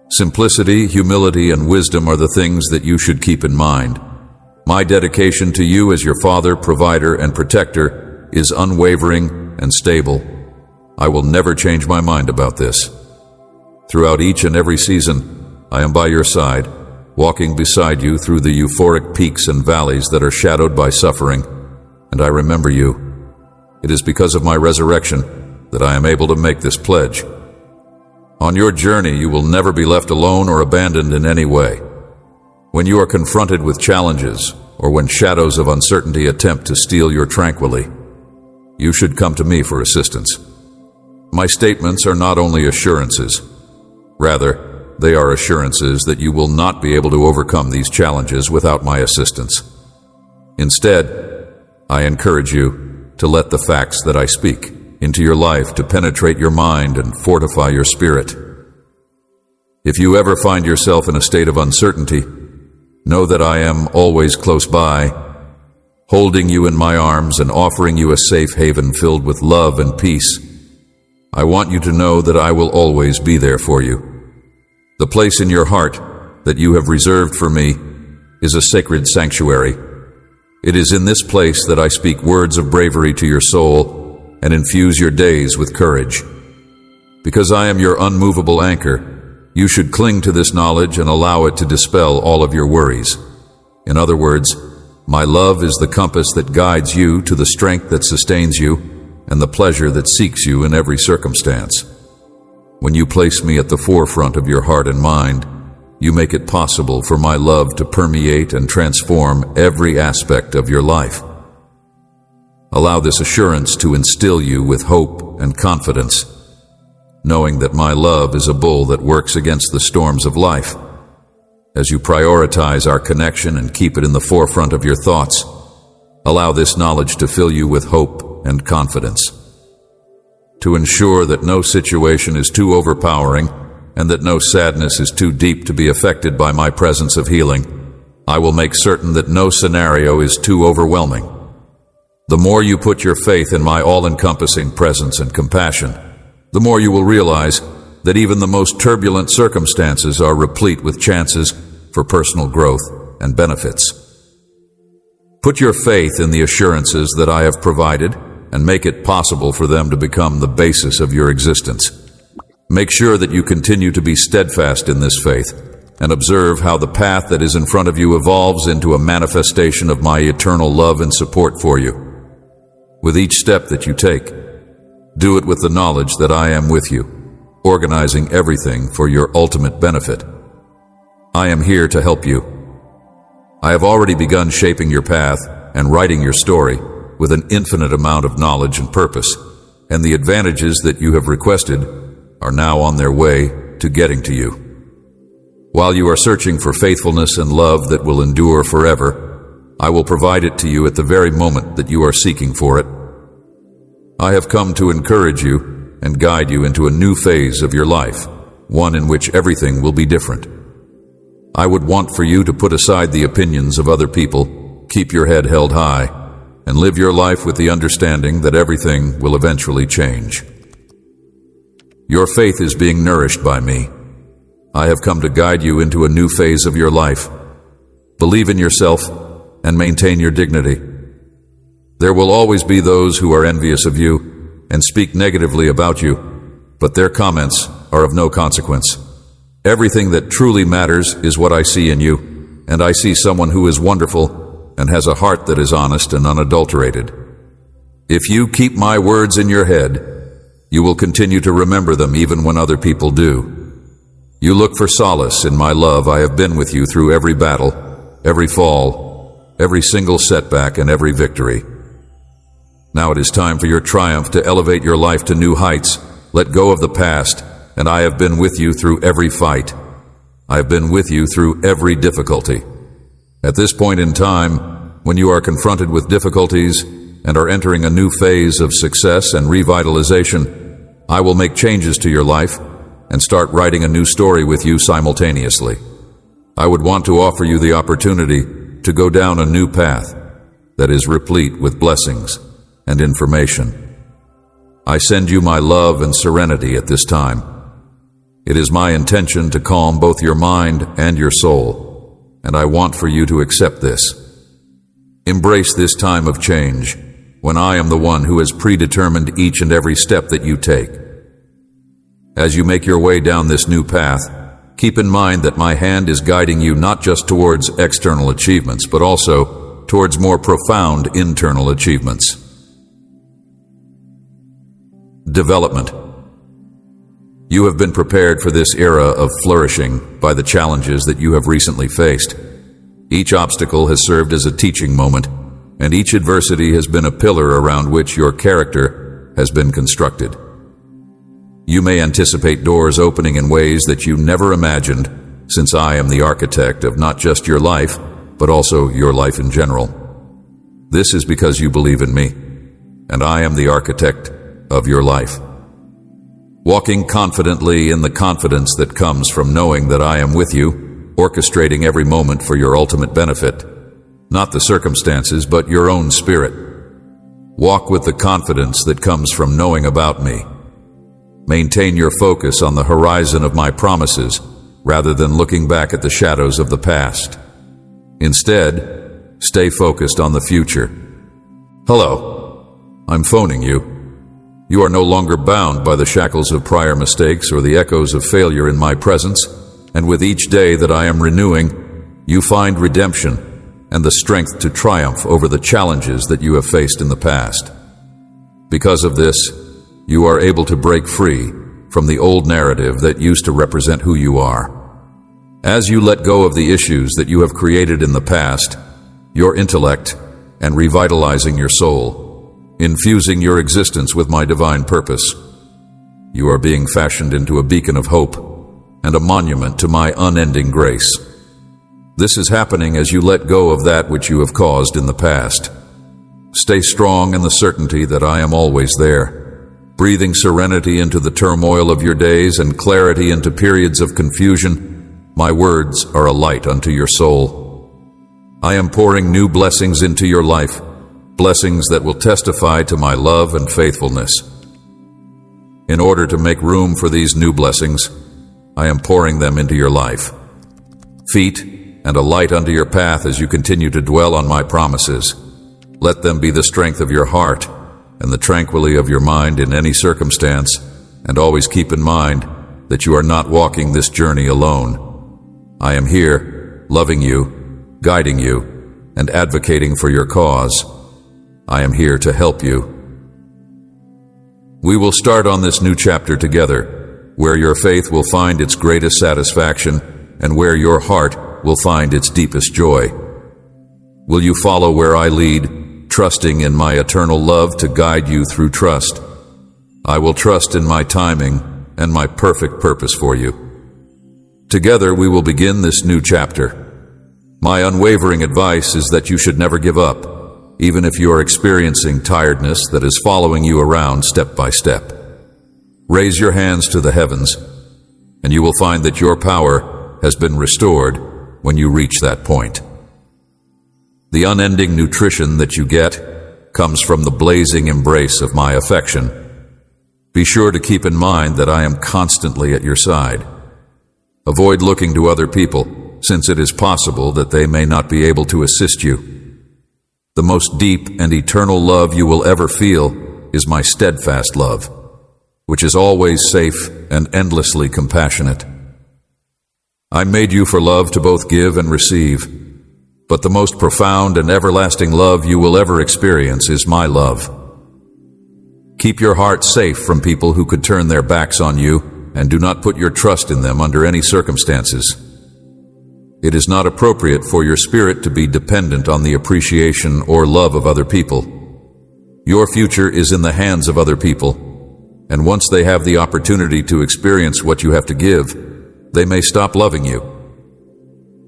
Simplicity, humility, and wisdom are the things that you should keep in mind. My dedication to you as your father, provider, and protector is unwavering and stable. I will never change my mind about this. Throughout each and every season, I am by your side, walking beside you through the euphoric peaks and valleys that are shadowed by suffering, and I remember you. It is because of my resurrection that I am able to make this pledge. On your journey, you will never be left alone or abandoned in any way. When you are confronted with challenges, or when shadows of uncertainty attempt to steal your tranquility, you should come to me for assistance. My statements are not only assurances. Rather, they are assurances that you will not be able to overcome these challenges without my assistance. Instead, I encourage you to let the facts that I speak into your life to penetrate your mind and fortify your spirit. If you ever find yourself in a state of uncertainty, know that I am always close by, holding you in my arms and offering you a safe haven filled with love and peace. I want you to know that I will always be there for you. The place in your heart that you have reserved for me is a sacred sanctuary. It is in this place that I speak words of bravery to your soul and infuse your days with courage. Because I am your unmovable anchor, you should cling to this knowledge and allow it to dispel all of your worries. In other words, my love is the compass that guides you to the strength that sustains you and the pleasure that seeks you in every circumstance. When you place me at the forefront of your heart and mind, you make it possible for my love to permeate and transform every aspect of your life. Allow this assurance to instill you with hope and confidence. knowing that my love is a bull that works against the storms of life. As you prioritize our connection and keep it in the forefront of your thoughts, allow this knowledge to fill you with hope and confidence. To ensure that no situation is too overpowering and that no sadness is too deep to be affected by my presence of healing, I will make certain that no scenario is too overwhelming. The more you put your faith in my all-encompassing presence and compassion, the more you will realize that even the most turbulent circumstances are replete with chances for personal growth and benefits. Put your faith in the assurances that I have provided and make it possible for them to become the basis of your existence. Make sure that you continue to be steadfast in this faith and observe how the path that is in front of you evolves into a manifestation of my eternal love and support for you. With each step that you take, do it with the knowledge that I am with you, organizing everything for your ultimate benefit. I am here to help you. I have already begun shaping your path and writing your story with an infinite amount of knowledge and purpose, and the advantages that you have requested are now on their way to getting to you. While you are searching for faithfulness and love that will endure forever, I will provide it to you at the very moment that you are seeking for it. I have come to encourage you and guide you into a new phase of your life, one in which everything will be different. I would want for you to put aside the opinions of other people, keep your head held high, and live your life with the understanding that everything will eventually change. Your faith is being nourished by me. I have come to guide you into a new phase of your life. Believe in yourself and maintain your dignity. There will always be those who are envious of you and speak negatively about you, but their comments are of no consequence. Everything that truly matters is what I see in you, and I see someone who is wonderful and has a heart that is honest and unadulterated. If you keep my words in your head, you will continue to remember them even when other people do. You look for solace in my love. I have been with you through every battle, every fall, every single setback, and every victory. Now it is time for your triumph to elevate your life to new heights. Let go of the past, and I have been with you through every fight. I have been with you through every difficulty. At this point in time, when you are confronted with difficulties and are entering a new phase of success and revitalization, I will make changes to your life and start writing a new story with you simultaneously. I would want to offer you the opportunity to go down a new path that is replete with blessings and information. I send you my love and serenity at this time. It is my intention to calm both your mind and your soul, and I want for you to accept this. Embrace this time of change, when I am the one who has predetermined each and every step that you take. As you make your way down this new path, keep in mind that my hand is guiding you not just towards external achievements, but also towards more profound internal achievements. Development. You have been prepared for this era of flourishing by the challenges that you have recently faced. Each obstacle has served as a teaching moment, and each adversity has been a pillar around which your character has been constructed. You may anticipate doors opening in ways that you never imagined, since I am the architect of not just your life, but also your life in general. This is because you believe in me, and I am the architect of your life. Walking confidently in the confidence that comes from knowing that I am with you, orchestrating every moment for your ultimate benefit, not the circumstances, but your own spirit. Walk with the confidence that comes from knowing about me. Maintain your focus on the horizon of my promises rather than looking back at the shadows of the past. Instead, stay focused on the future. Hello, I'm phoning you. You are no longer bound by the shackles of prior mistakes or the echoes of failure in my presence, and with each day that I am renewing, you find redemption and the strength to triumph over the challenges that you have faced in the past. Because of this, you are able to break free from the old narrative that used to represent who you are. As you let go of the issues that you have created in the past, your intellect, and revitalizing your soul, infusing your existence with my divine purpose, you are being fashioned into a beacon of hope and a monument to my unending grace. This is happening as you let go of that which you have caused in the past. Stay strong in the certainty that I am always there, breathing serenity into the turmoil of your days and clarity into periods of confusion. My words are a light unto your soul. I am pouring new blessings into your life, blessings that will testify to my love and faithfulness. In order to make room for these new blessings, I am pouring them into your life. Feet and a light unto your path as you continue to dwell on my promises. Let them be the strength of your heart and the tranquility of your mind in any circumstance, and always keep in mind that you are not walking this journey alone. I am here, loving you, guiding you, and advocating for your cause. I am here to help you. We will start on this new chapter together, where your faith will find its greatest satisfaction and where your heart will find its deepest joy. Will you follow where I lead, trusting in my eternal love to guide you through trust? I will trust in my timing and my perfect purpose for you. Together we will begin this new chapter. My unwavering advice is that you should never give up, even if you are experiencing tiredness that is following you around step by step. Raise your hands to the heavens, and you will find that your power has been restored when you reach that point. The unending nutrition that you get comes from the blazing embrace of my affection. Be sure to keep in mind that I am constantly at your side. Avoid looking to other people, since it is possible that they may not be able to assist you. The most deep and eternal love you will ever feel is my steadfast love, which is always safe and endlessly compassionate. I made you for love to both give and receive, but the most profound and everlasting love you will ever experience is my love. Keep your heart safe from people who could turn their backs on you, and do not put your trust in them under any circumstances. It is not appropriate for your spirit to be dependent on the appreciation or love of other people. Your future is in the hands of other people, and once they have the opportunity to experience what you have to give, they may stop loving you.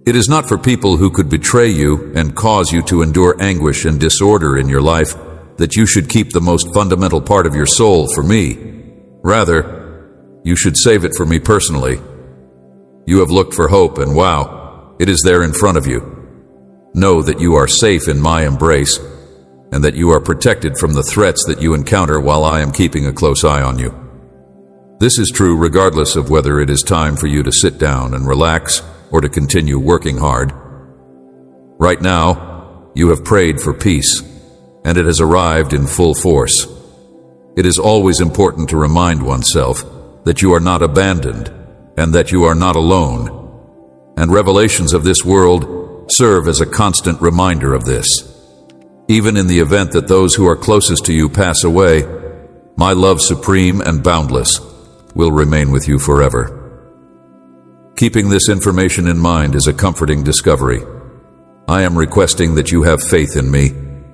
It is not for people who could betray you and cause you to endure anguish and disorder in your life that you should keep the most fundamental part of your soul for me. Rather, you should save it for me personally. You have looked for hope, and wow, it is there in front of you. Know that you are safe in my embrace, and that you are protected from the threats that you encounter while I am keeping a close eye on you. This is true regardless of whether it is time for you to sit down and relax or to continue working hard. Right now, you have prayed for peace, and it has arrived in full force. It is always important to remind oneself that you are not abandoned and that you are not alone, and revelations of this world serve as a constant reminder of this. Even in the event that those who are closest to you pass away, my love supreme and boundless will remain with you forever. Keeping this information in mind is a comforting discovery. I am requesting that you have faith in me,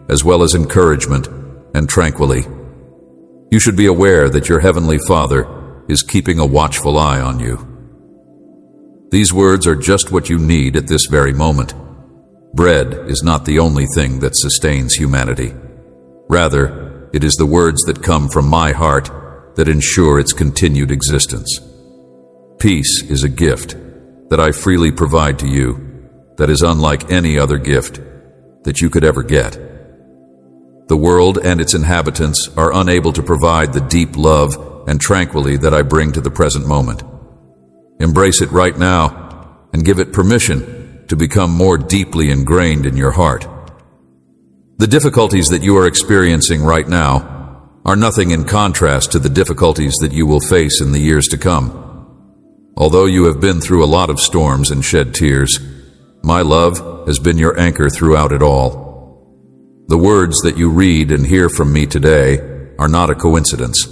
as well as encouragement and tranquility. You should be aware that your Heavenly Father is keeping a watchful eye on you. These words are just what you need at this very moment. Bread is not the only thing that sustains humanity. Rather, it is the words that come from my heart that ensure its continued existence. Peace is a gift that I freely provide to you that is unlike any other gift that you could ever get. The world and its inhabitants are unable to provide the deep love and tranquility that I bring to the present moment. Embrace it right now and give it permission to become more deeply ingrained in your heart. The difficulties that you are experiencing right now are nothing in contrast to the difficulties that you will face in the years to come. Although you have been through a lot of storms and shed tears, my love has been your anchor throughout it all. The words that you read and hear from me today are not a coincidence.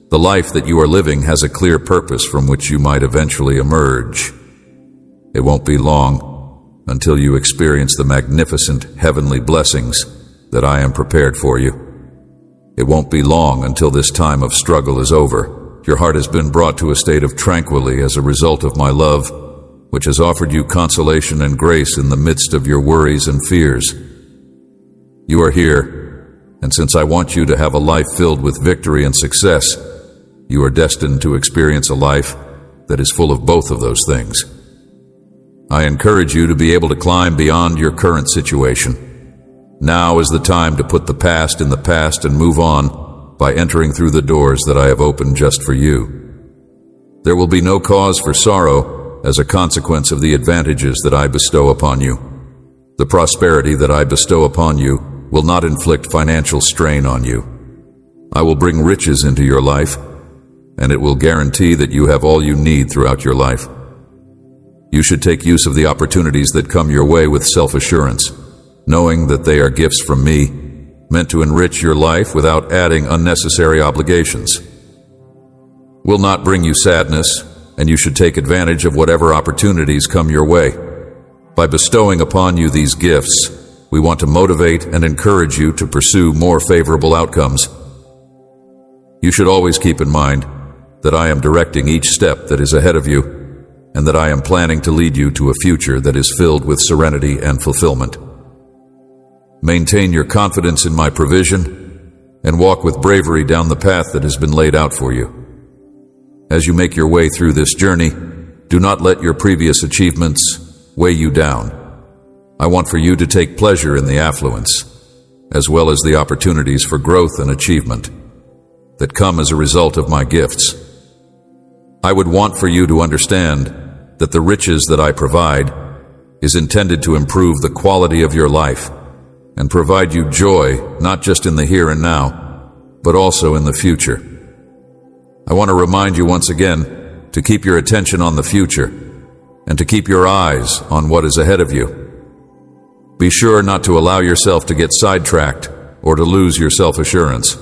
The life that you are living has a clear purpose from which you might eventually emerge. It won't be long until you experience the magnificent heavenly blessings that I am prepared for you. It won't be long until this time of struggle is over. Your heart has been brought to a state of tranquility as a result of my love, which has offered you consolation and grace in the midst of your worries and fears. You are here, and since I want you to have a life filled with victory and success, you are destined to experience a life that is full of both of those things. I encourage you to be able to climb beyond your current situation. Now is the time to put the past in the past and move on by entering through the doors that I have opened just for you. There will be no cause for sorrow as a consequence of the advantages that I bestow upon you. The prosperity that I bestow upon you will not inflict financial strain on you. I will bring riches into your life, and it will guarantee that you have all you need throughout your life. You should take use of the opportunities that come your way with self-assurance, knowing that they are gifts from me, meant to enrich your life without adding unnecessary obligations. Will not bring you sadness, and you should take advantage of whatever opportunities come your way. By bestowing upon you these gifts, we want to motivate and encourage you to pursue more favorable outcomes. You should always keep in mind that I am directing each step that is ahead of you, and that I am planning to lead you to a future that is filled with serenity and fulfillment. Maintain your confidence in my provision and walk with bravery down the path that has been laid out for you. As you make your way through this journey, do not let your previous achievements weigh you down. I want for you to take pleasure in the affluence, as well as the opportunities for growth and achievement that come as a result of my gifts. I would want for you to understand that the riches that I provide is intended to improve the quality of your life and provide you joy not just in the here and now, but also in the future. I want to remind you once again to keep your attention on the future and to keep your eyes on what is ahead of you. Be sure not to allow yourself to get sidetracked or to lose your self-assurance.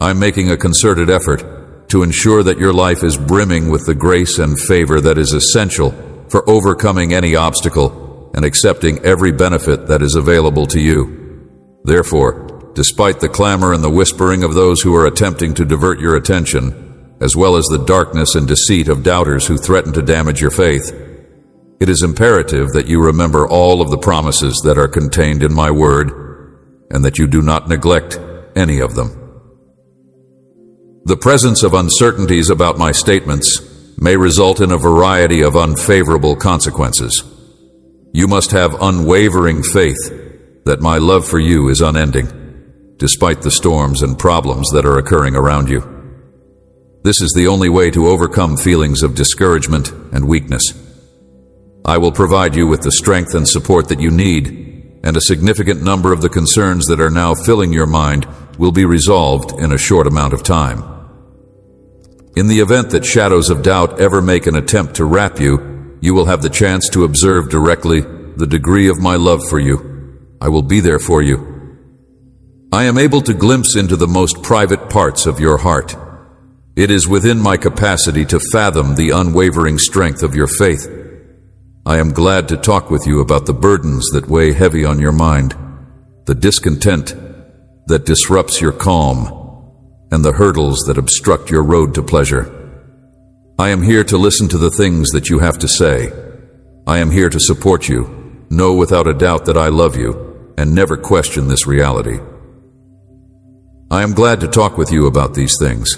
I'm making a concerted effort to ensure that your life is brimming with the grace and favor that is essential for overcoming any obstacle and accepting every benefit that is available to you. Therefore, despite the clamor and the whispering of those who are attempting to divert your attention, as well as the darkness and deceit of doubters who threaten to damage your faith, it is imperative that you remember all of the promises that are contained in my word and that you do not neglect any of them. The presence of uncertainties about my statements may result in a variety of unfavorable consequences. You must have unwavering faith that my love for you is unending, despite the storms and problems that are occurring around you. This is the only way to overcome feelings of discouragement and weakness. I will provide you with the strength and support that you need, and a significant number of the concerns that are now filling your mind will be resolved in a short amount of time. In the event that shadows of doubt ever make an attempt to wrap you, you will have the chance to observe directly the degree of my love for you. I will be there for you. I am able to glimpse into the most private parts of your heart. It is within my capacity to fathom the unwavering strength of your faith. I am glad to talk with you about the burdens that weigh heavy on your mind, the discontent that disrupts your calm, and the hurdles that obstruct your road to pleasure. I am here to listen to the things that you have to say. I am here to support you. Know without a doubt that I love you, and never question this reality. I am glad to talk with you about these things.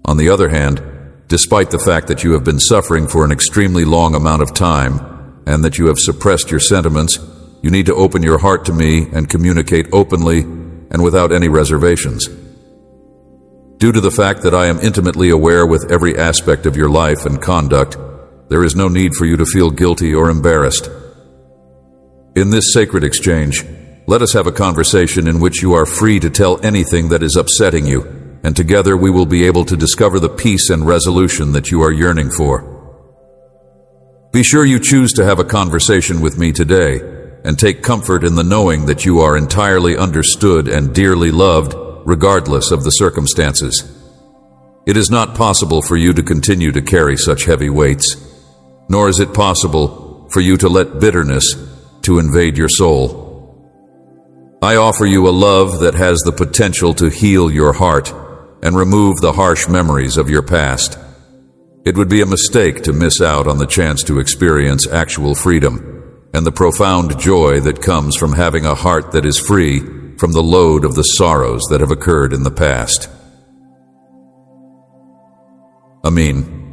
On the other hand, despite the fact that you have been suffering for an extremely long amount of time, and that you have suppressed your sentiments, you need to open your heart to me and communicate openly and without any reservations. Due to the fact that I am intimately aware with every aspect of your life and conduct, there is no need for you to feel guilty or embarrassed. In this sacred exchange, let us have a conversation in which you are free to tell anything that is upsetting you, and together we will be able to discover the peace and resolution that you are yearning for. Be sure you choose to have a conversation with me today, and take comfort in the knowing that you are entirely understood and dearly loved, regardless of the circumstances. It is not possible for you to continue to carry such heavy weights, nor is it possible for you to let bitterness to invade your soul. I offer you a love that has the potential to heal your heart and remove the harsh memories of your past. It would be a mistake to miss out on the chance to experience actual freedom and the profound joy that comes from having a heart that is free from the load of the sorrows that have occurred in the past. Amin.